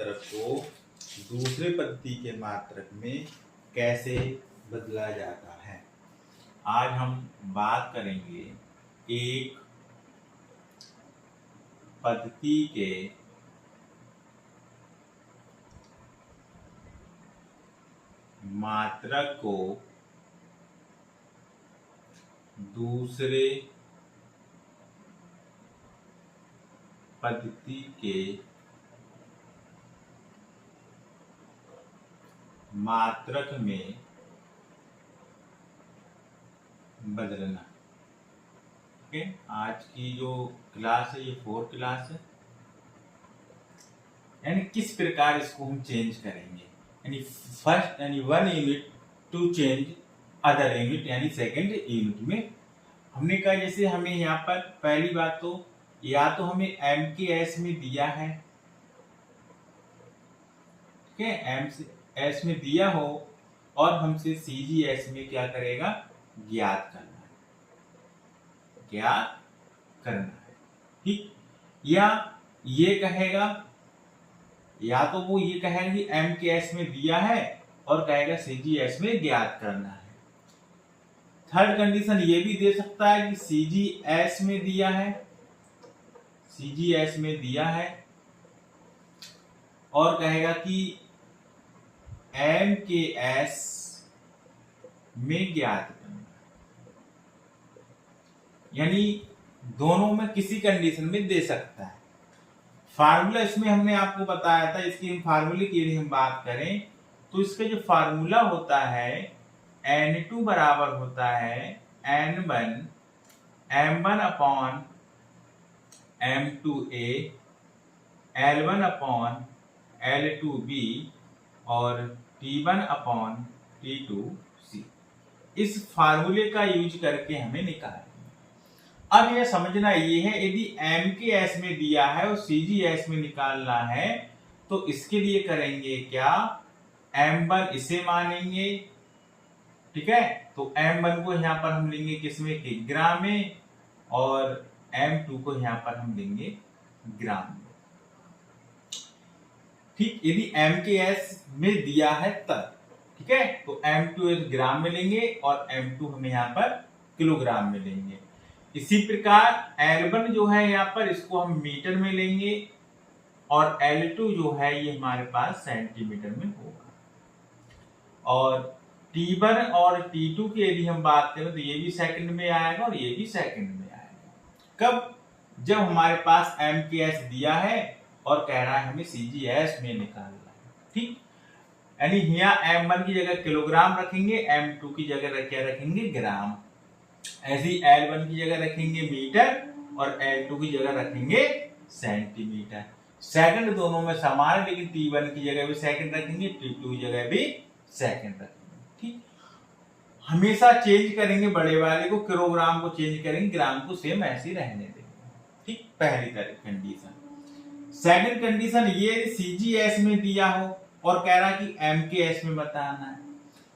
मात्रक को दूसरे पद्धति के मात्रक में कैसे बदला जाता है। आज हम बात करेंगे एक पद्धति के मात्रक को दूसरे पद्धति के मात्रक में बदलना। ओके, आज की जो क्लास है ये 4th क्लास है, यानी किस प्रकार इसको हम चेंज करेंगे, यानी फर्स्ट यानी 1 unit two change other unit, यानी सेकंड यूनिट में हमने कहा जैसे हमें यहाँ पर पहली बात तो या तो हमें MKS में दिया है, ठीक है, MS में दिया हो और हमसे CGS में क्या करेगा, ज्ञात करना है, ठीक। या ये कहेगा, या तो वो ये कहेगा कि MKS में दिया है और कहेगा CGS में ज्ञात करना है। थर्ड कंडीशन ये भी दे सकता है कि CGS में दिया है और कहेगा कि MKS में ज्ञात करना है, यानी दोनों में किसी कंडीशन में दे सकता है। फार्मूला इसमें हमने आपको बताया था, इसकी हम फार्मूले की यदि हम बात करें तो इसका जो फार्मूला होता है N2 बराबर होता है N1 M1 upon M2A L1 upon L2B और T1 अपॉन T2C। इस फार्मूले का यूज करके हमें निकालना। अब यह समझना ये है, यदि MKS में दिया है और CGS में निकालना है तो इसके लिए करेंगे क्या, M1 इसे मानेंगे, ठीक है, तो M1 को यहां पर हम लेंगे किसमें, किग्रा में, और M2 को यहां पर हम लेंगे ग्राम में, ठीक। यदि MKS में दिया है तब, ठीक है, तो M2 ग्राम में लेंगे और M2 हम यहां पर किलोग्राम में लेंगे। इसी प्रकार L1 जो है यहाँ पर इसको हम मीटर में लेंगे और L2 जो है ये हमारे पास सेंटीमीटर में होगा। और T1 और T2 की यदि हम बात करें तो ये भी सेकंड में आएगा और ये भी सेकंड में आएगा। कब, जब हमारे पास MKS दिया है और कह रहा है हमें CGS में निकालना है, ठीक। यानी यहाँ M1 की जगह किलोग्राम रखेंगे, M2 की जगह क्या रखेंगे, ग्राम। ऐसे ही L1 की जगह रखेंगे मीटर और L2 की जगह रखेंगे सेंटीमीटर। सेकंड दोनों में समान है, लेकिन T1 की जगह भी सेकंड रखेंगे, T2 की जगह भी सेकंड रखेंगे, ठीक। हमेशा चेंज करेंगे, बड़े वाले को किलोग्राम को चेंज करेंगे, ग्राम को सेम ऐसे ही रहने देंगे, ठीक। पहली कंडीशन। सेकंड कंडीशन ये CGS में दिया हो और कह रहा है कि MKS में बताना है।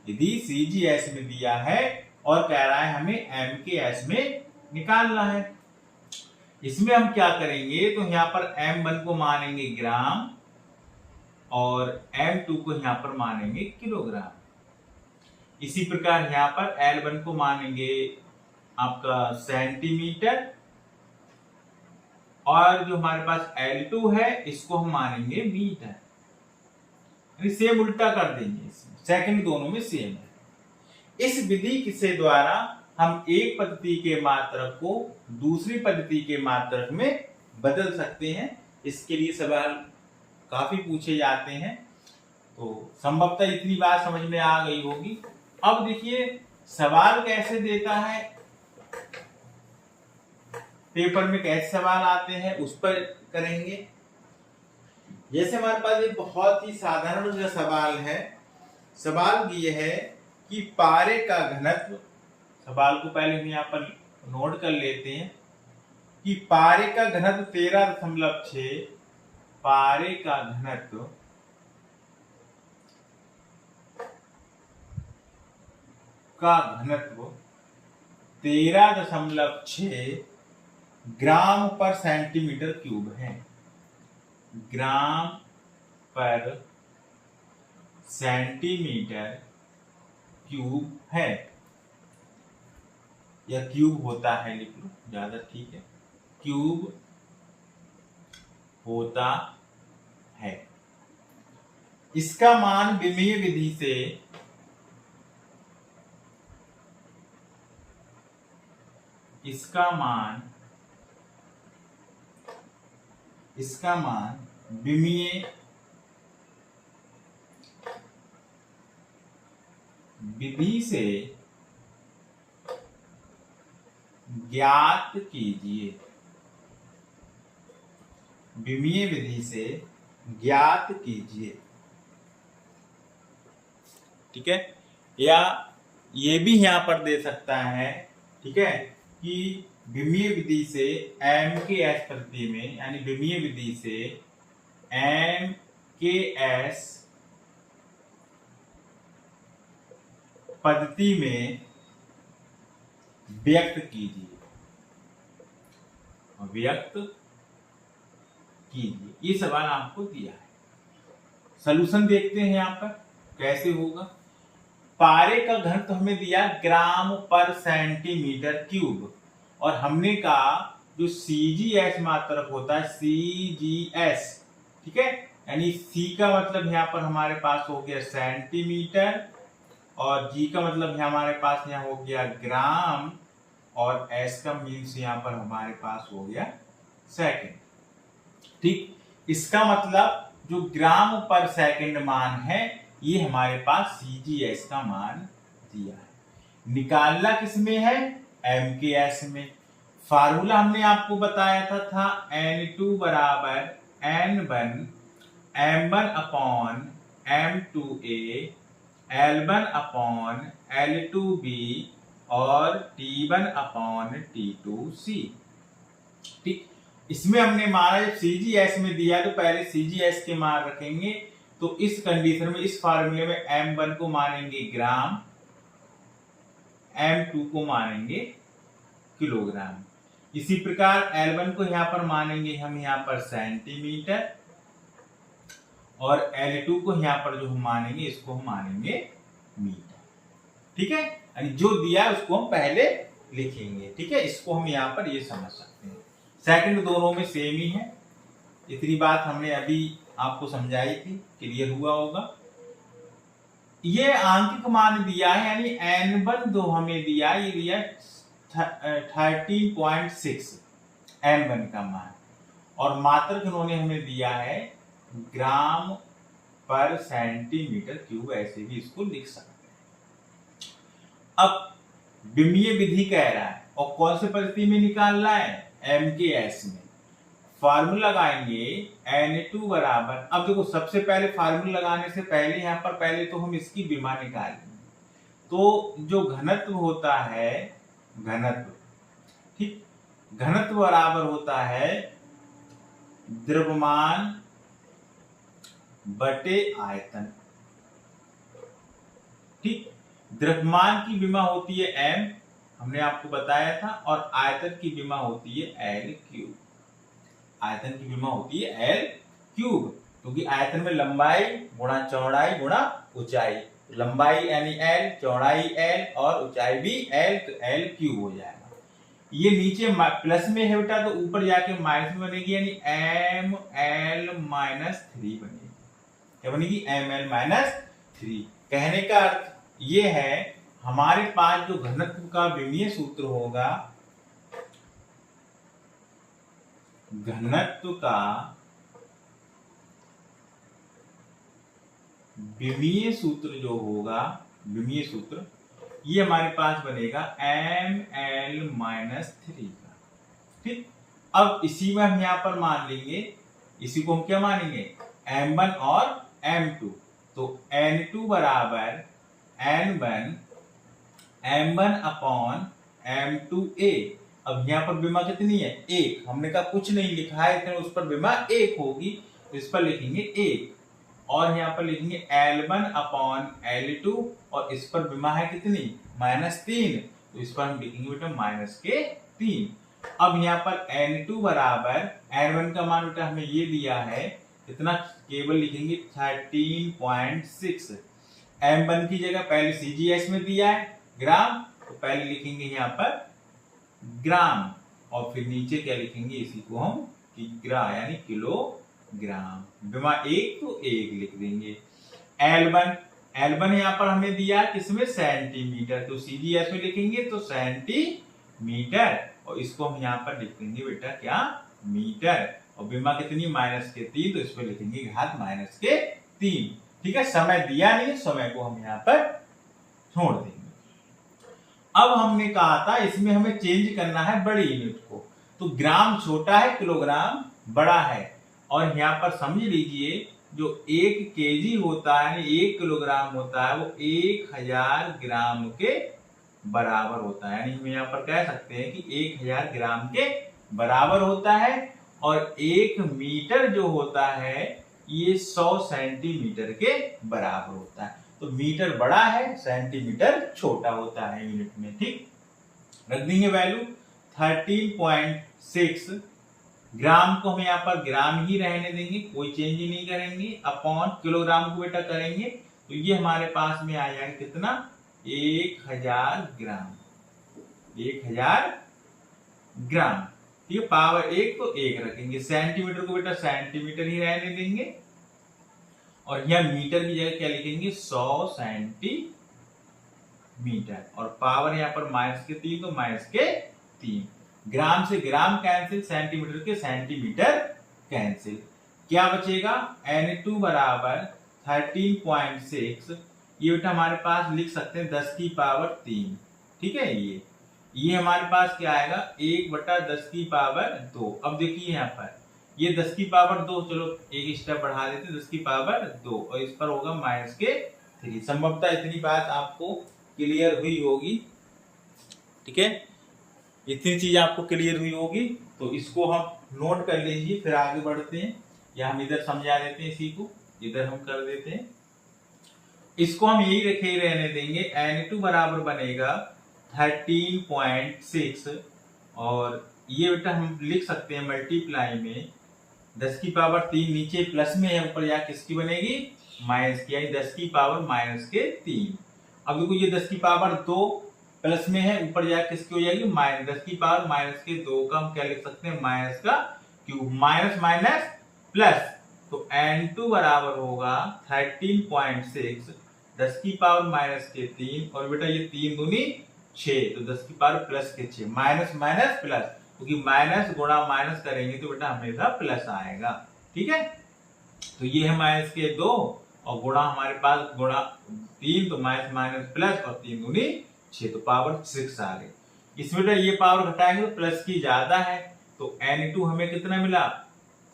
यदि CGS में दिया है और कह रहा है हमें MKS में निकालना है, इसमें हम क्या करेंगे, तो यहाँ पर M1 को मानेंगे ग्राम और M2 को यहाँ पर मानेंगे किलोग्राम। इसी प्रकार यहाँ पर L1 को मानेंगे आपका सेंटीमीटर और जो हमारे पास L2 है इसको हम मानेंगे मीटर। सेम उल्टा कर देंगे, इसमें सेकंड दोनों में सेम है। इस विधि से द्वारा हम एक पद्धति के मात्रक को दूसरी पद्धति के मात्रक में बदल सकते हैं। इसके लिए सवाल काफी पूछे जाते हैं, तो संभवतः इतनी बात समझ में आ गई होगी। अब देखिए सवाल कैसे देता है, पेपर में कैसे सवाल आते हैं उस पर करेंगे। जैसे हमारे पास एक बहुत ही साधारण सा सवाल है। सवाल ये है कि पारे का घनत्व, सवाल को पहले हम यहाँ पर नोट कर लेते हैं कि पारे का घनत्व 13.6, पारे का घनत्व का घनत्व 13.6 ग्राम पर सेंटीमीटर क्यूब है। ग्राम पर सेंटीमीटर क्यूब है, या क्यूब होता है लिख लो, ज्यादा ठीक है, क्यूब होता है। इसका मान विमीय विधि से इसका मान विमीय विधि से ज्ञात कीजिए। विमीय विधि से ज्ञात कीजिए, ठीक है। या ये भी यहां पर दे सकता है, ठीक है, कि विमीय विधि से m के s पद्धति में, यानी विमीय विधि से m के s पद्धति में व्यक्त कीजिए, ये सवाल आपको दिया है। सलूशन देखते हैं यहां पर कैसे होगा। पारे का घनत्व हमें दिया ग्राम पर सेंटीमीटर क्यूब, और हमने कहा जो CgS मात्रक होता है CgS, ठीक है, यानी C का मतलब यहाँ पर हमारे पास हो गया सेंटीमीटर, और G का मतलब हमारे पास यहाँ हो गया ग्राम, और S का मीन्स यहाँ पर हमारे पास हो गया सेकंड, ठीक। इसका मतलब जो ग्राम पर सेकंड मान है, ये हमारे पास CgS का मान दिया है। निकालना किसमें है? MKS में। फार्मूला हमने आपको बताया था N2 बराबर N1 M1 upon M2A L1 upon L2B और T1 अपॉन T2C, ठीक। इसमें हमने माना जब CgS में दिया तो पहले CgS के मान रखेंगे, तो इस कंडीशन में, इस फार्मूले में M1 को मानेंगे ग्राम, M2 को मानेंगे किलोग्राम। इसी प्रकार L1 को यहां पर मानेंगे हम यहां पर सेंटीमीटर, और L2 को यहां पर जो हम मानेंगे, इसको हम मानेंगे मीटर, ठीक है। यानी जो दिया है उसको हम पहले लिखेंगे, ठीक है। इसको हम यहां पर ये समझ सकते हैं। सेकंड दोनों में सेम ही है, इतनी बात हमने अभी आपको समझाई थी, क्लियर हुआ होगा। ये आंकिक मान दिया है, यानी N1 जो हमें दिया, ये दिया 13.6 N1 का मान, और मात्रक उन्होंने हमें दिया है ग्राम पर सेंटीमीटर क्यूब, ऐसे भी इसको लिख सकते हैं। अब विमीय विधि कह रहा है, और कौन से पद्धति में निकालना है? MKS में। फार्मूला लगाएंगे N2 बराबर, अब देखो सबसे पहले फार्मूला लगाने से पहले यहां पर पहले तो हम इसकी विमा निकालेंगे। तो जो घनत्व होता है, घनत्व, ठीक, घनत्व बराबर होता है द्रव्यमान बटे आयतन, ठीक। द्रव्यमान की विमा होती है m, हमने आपको बताया था, और आयतन की विमा होती है L क्यूब। आयतन की विमा होती है L क्यूब, क्योंकि आयतन में लंबाई गुणा चौड़ाई गुणा ऊंचाई, लंबाई यानी L, चौड़ाई L और ऊंचाई भी L, तो L क्यूब हो जाएगा। ये नीचे प्लस में है बेटा, तो ऊपर जाके माइनस में बनेगी, यानी ML माइनस 3 बनेगी। क्या बनेगी? ML minus 3। कहने का अर्थ ये है, हमारे पास जो घनत्व का विमीय सूत्र होगा, घनत्व का विमीय सूत्र जो होगा, विमीय सूत्र, ये हमारे पास बनेगा ML माइनस 3 का, ठीक। अब इसी में हम यहां पर मान लेंगे, इसी को हम क्या मानेंगे? M1 और M2। तो N2 बराबर N1 M1 अपॉन M2A। अब यहाँ पर विमा कितनी है? 1। हमने कहा कुछ नहीं लिखा है, इतने उस पर विमा 1 होगी, तो इस पर लिखेंगे 1, और यहाँ पर लिखेंगे L1 अपॉन L2, और इस पर विमा है कितनी? -3, तो इस पर हम लिखेंगे बेटा -3। अब यहाँ पर N2 बराबर N1 का मान बेटा हमें ये दिया है इतना केवल लिखेंगे 13.6। M1 की जगह पहले CGS में दिया है ग्राम, तो पहले लिखेंगे यहाँ पर ग्राम और फिर नीचे क्या लिखेंगे, इसी को हम किग्रा यानी किलोग्राम, बिमा एक तो एक लिख देंगे। L1 यहाँ पर हमें दिया किसमें, सेंटीमीटर, तो CGS में लिखेंगे तो सेंटीमीटर और इसको हम यहाँ पर लिख देंगे बेटा क्या, मीटर, और बिमा कितनी -3, तो इस पर लिखेंगे घात -3। ठीक है, समय दिया नहीं, समय को हम यहाँ पर छोड़ देंगे। अब हमने कहा था इसमें हमें चेंज करना है बड़ी यूनिट को, तो ग्राम छोटा है, किलोग्राम बड़ा है, और यहाँ पर समझ लीजिए जो 1 केजी होता है, 1 किलोग्राम होता है, वो 1000 ग्राम के बराबर होता है। यानी हम यहाँ पर कह सकते हैं कि 1000 ग्राम के बराबर होता है, और 1 मीटर जो होता है ये 100 सेंटीमीटर के बराबर होता है। तो मीटर बड़ा है, सेंटीमीटर छोटा होता है यूनिट में। ठीक, रख देंगे वैल्यू 13.6। ग्राम को हम यहाँ पर ग्राम ही रहने देंगे, कोई चेंज नहीं करेंगे, अपॉन किलोग्राम को बेटा करेंगे, तो ये हमारे पास में आ जाएगा कितना, 1000 ग्राम, 1000 ग्राम। ठीक है, पावर 1 तो 1 रखेंगे। सेंटीमीटर को बेटा सेंटीमीटर ही रहने देंगे, और यहाँ मीटर की जगह क्या लिखेंगे, 100 सेंटीमीटर, और पावर यहाँ पर -3 तो -3। ग्राम से ग्राम कैंसिल, सेंटीमीटर के सेंटीमीटर कैंसिल, क्या बचेगा, N2 बराबर 13.6, ये बेटा हमारे पास लिख सकते हैं 10 की पावर 3। ठीक है, ये हमारे पास क्या आएगा, 1/10 की पावर 2। अब देखिए यहाँ पर ये 10 की पावर 2, चलो एक स्टेप बढ़ा देते हैं, 10 की पावर 2, और इस पर होगा -3। संभवतः इतनी बात आपको क्लियर हुई होगी। ठीक है, इतनी चीज आपको क्लियर हुई होगी, तो इसको हम नोट कर लीजिए, फिर आगे बढ़ते हैं, या हम इधर समझा देते हैं, इसी को इधर हम कर देते हैं, इसको हम यही रखे रहने देंगे। N2 बराबर बनेगा 13.6, और ये बेटा हम लिख सकते हैं मल्टीप्लाई में 10 की पावर 3, नीचे प्लस में है, ऊपर जाके किसकी बनेगी, माइनस की, यानी 10 की पावर -3। अब देखो ये 10 की पावर 2 प्लस में है, ऊपर जाके किसकी हो जाएगी, -10 की पावर -2 का हम क्या लिख सकते हैं, माइनस का क्यूब, माइनस माइनस प्लस, तो N2 बराबर होगा 13.6, 10 की पावर -3, और बेटा ये 3 दूनी 6, तो 10 की पावर +6, माइनस माइनस प्लस, क्योंकि माइनस गुणा माइनस करेंगे तो बेटा हमेशा प्लस आएगा। ठीक है, तो ये है -2, और गुणा हमारे पास गुणा 3, तो माइनस माइनस प्लस, और 3 दूनी 6, तो पावर 6 आ गई। इसमें बेटा ये पावर घटाएंगे तो प्लस की ज्यादा है, तो N2 हमें कितना मिला,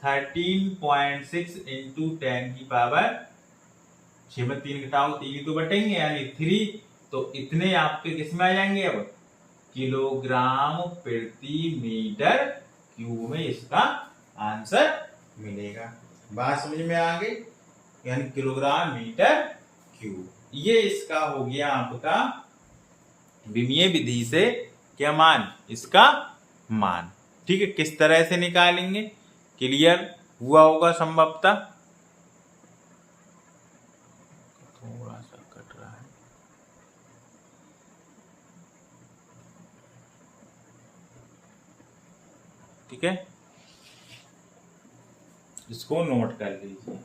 13.6 इंटू 10 की पावर 6 में 3 घटाओ, 3 ही तो बटेंगे, यानी 3, तो इतने आपके किसमें आ जाएंगे, अब किलोग्राम प्रति मीटर क्यूब में इसका आंसर मिलेगा। बात समझ में आ गई, यानी किलोग्राम मीटर क्यूब। ये इसका हो गया आपका विमीय विधि से क्या मान, इसका मान। ठीक है, किस तरह से निकालेंगे, क्लियर हुआ होगा संभवतः। थोड़ा सा कट रहा है, ठीक है, इसको नोट कर लीजिए।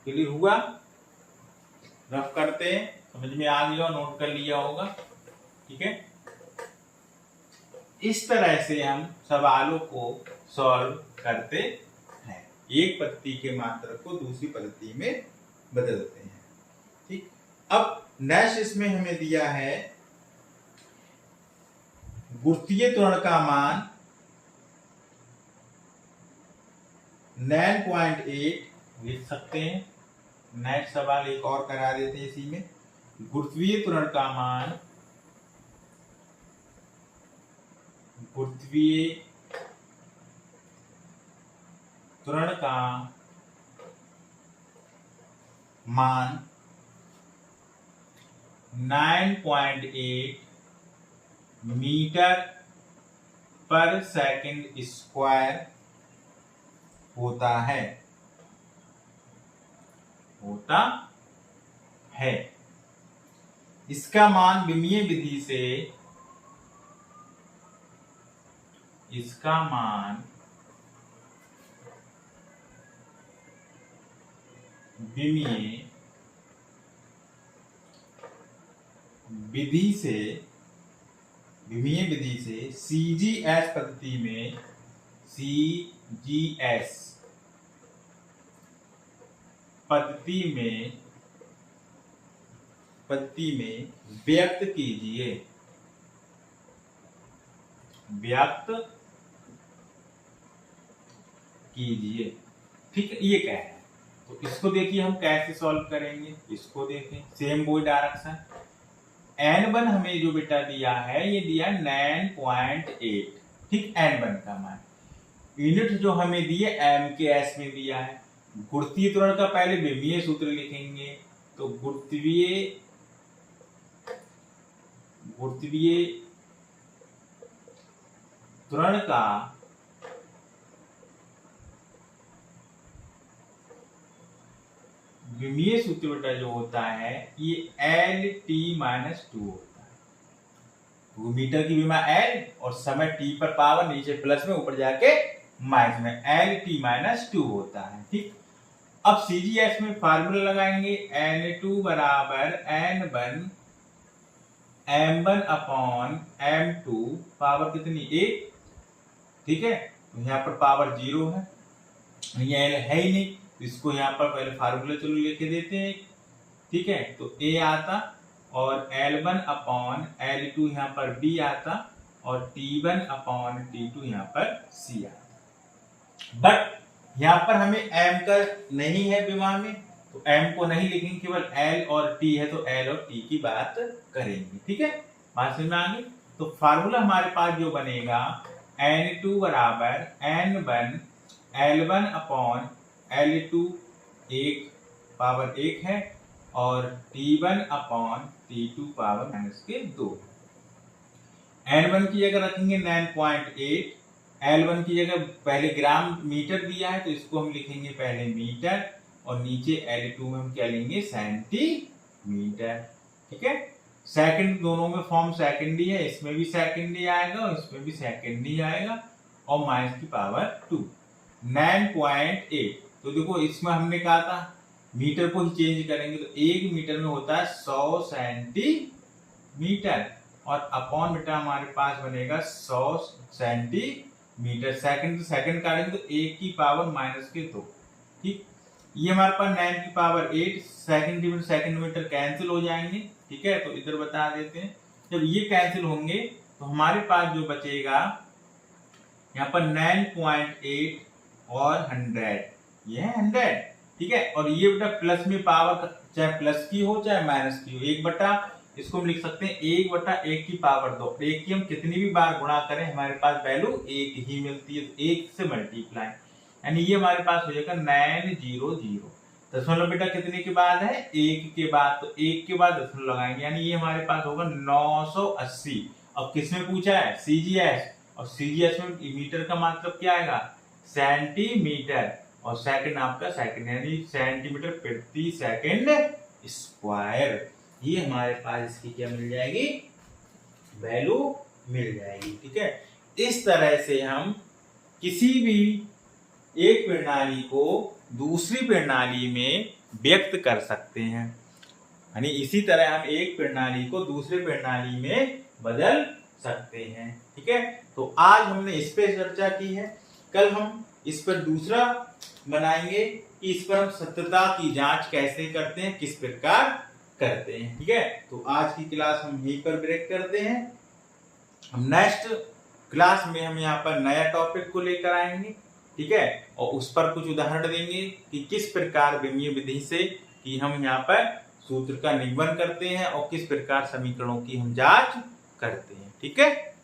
क्लियर हुआ, रफ करते हैं, समझ में आ गया, नोट कर लिया होगा। ठीक है, इस तरह से हम सवालों को सॉल्व करते हैं, एक पद्धति के मात्रक को दूसरी पद्धति में बदलते हैं। ठीक। अब नेक्स्ट इसमें हमें दिया है गुरुत्वीय त्वरण का मान 9.8 लिख सकते हैं। नेक्स्ट सवाल एक और करा देते हैं इसी में। गुरुत्वीय त्वरण का मान गुरुत्वीय त्वरण का मान 9.8 मीटर पर सेकंड स्क्वायर होता है। इसका मान विमीय विधि से विमीय विधि से CGS पद्धति में व्यक्त कीजिए। ठीक है, ये क्या है? तो इसको देखिए हम कैसे सॉल्व करेंगे, इसको देखें। सेम वही डायरेक्शन। N1 हमें जो बेटा दिया है ये दिया 9.8, ठीक, N1 का मान। यूनिट जो हमें दिए MKS में दिया है। गुरुत्वीय त्वरण का पहले विमीय सूत्र लिखेंगे, तो गुरुत्वीय त्वरण का विमीय सूत्र बेटा जो होता है ये LT-2 होता है। मीटर की विमा L और समय T पर पावर नीचे प्लस में ऊपर जाके माइनस में LT-2 होता है। ठीक, अब CGS में फार्मूला लगाएंगे। N2 बराबर N1 M1 upon M2, power कितनी 1, ठीक है। तो यहाँ पर पावर 0 है, ये है ही नहीं, तो इसको यहाँ पर पहले फार्मूला चलो लेके देते हैं। ठीक है, तो A आता और L1 अपॉन L2 यहाँ पर B आता और T1 अपॉन T2 यहाँ पर C आता। बट यहाँ पर हमें M का नहीं है विमा में, तो M को नहीं लिखेंगे, केवल L और T है, तो L और T की बात करेंगे। ठीक है, बात समझ में आ गई। तो फार्मूला हमारे पास जो बनेगा N2 बराबर N1 L1 upon L2 1 power 1 है और T1 upon T2 power -2। N1 की जगह रखेंगे 9.8, L1 की जगह पहले ग्राम मीटर दिया है तो इसको हम लिखेंगे पहले मीटर और नीचे L2 में हम क्या लेंगे सेंटीमीटर। ठीक है, सेकंड दोनों में फॉर्म सेकंड ही है, इसमें भी सेकंड ही आएगा और इसमें भी सेकंड ही आएगा और माइनस की पावर 2 9.8। तो देखो इसमें हमने कहा था मीटर को ही चेंज करेंगे, तो 1 मीटर में होता है 100 सेंटीमीटर और अपॉन बेटा हमारे पास बनेगा 100 सेंटीमीटर। सेकंड तो सेकंड काटेंगे तो 1 की पावर -2। ठीक, ये हमारे पास 9 की पावर 8 सेंटीमीटर कैंसिल हो जाएंगे। ठीक है, तो इधर बता देते हैं, जब ये कैंसिल होंगे तो हमारे पास जो बचेगा यहाँ पर 9.8 और 100, ये है 100। ठीक है, और ये बेटा प्लस में पावर चाहे प्लस की हो चाहे माइनस की हो, 1 बटा, इसको हम लिख सकते हैं 1/1 की पावर 2। 1 की हम कितनी भी बार गुणा करें हमारे पास वैल्यू 1 ही मिलती है, तो 1 से मल्टीप्लाई, यानी ये हमारे पास हो जाएगा 900। दशमलव बेटा कितने के बाद है 1 के बाद, तो 1 के बाद दशमलव लगाएंगे, यानी ये हमारे पास होगा 980। अब किसमें पूछा है CGS, और CGS में मीटर का मतलब क्या आएगा सेंटीमीटर और सेकंड आपका सेकंड, यानी सेंटीमीटर प्रति सेकंड स्क्वायर। ये हमारे पास इसकी क्या मिल जाएगी वैल्यू मिल जाएगी। ठीक है, इस तरह से हम किसी भी एक प्रणाली को दूसरी प्रणाली में व्यक्त कर सकते हैं, यानी इसी तरह हम एक प्रणाली को दूसरे प्रणाली में बदल सकते हैं। ठीक है, तो आज हमने इस पे चर्चा की है, कल हम इस पर दूसरा बनाएंगे कि इस पर हम सत्यता की जांच कैसे करते हैं, किस प्रकार करते हैं। ठीक है, तो आज की क्लास हम यहीं पर ब्रेक करते हैं। हम नेक्स्ट क्लास में हम यहाँ पर नया टॉपिक को लेकर आएंगे। ठीक है, और उस पर कुछ उदाहरण देंगे कि किस प्रकार विमीय विधि से कि हम यहाँ पर सूत्र का निगमन करते हैं और किस प्रकार समीकरणों की हम जांच करते हैं। ठीक है।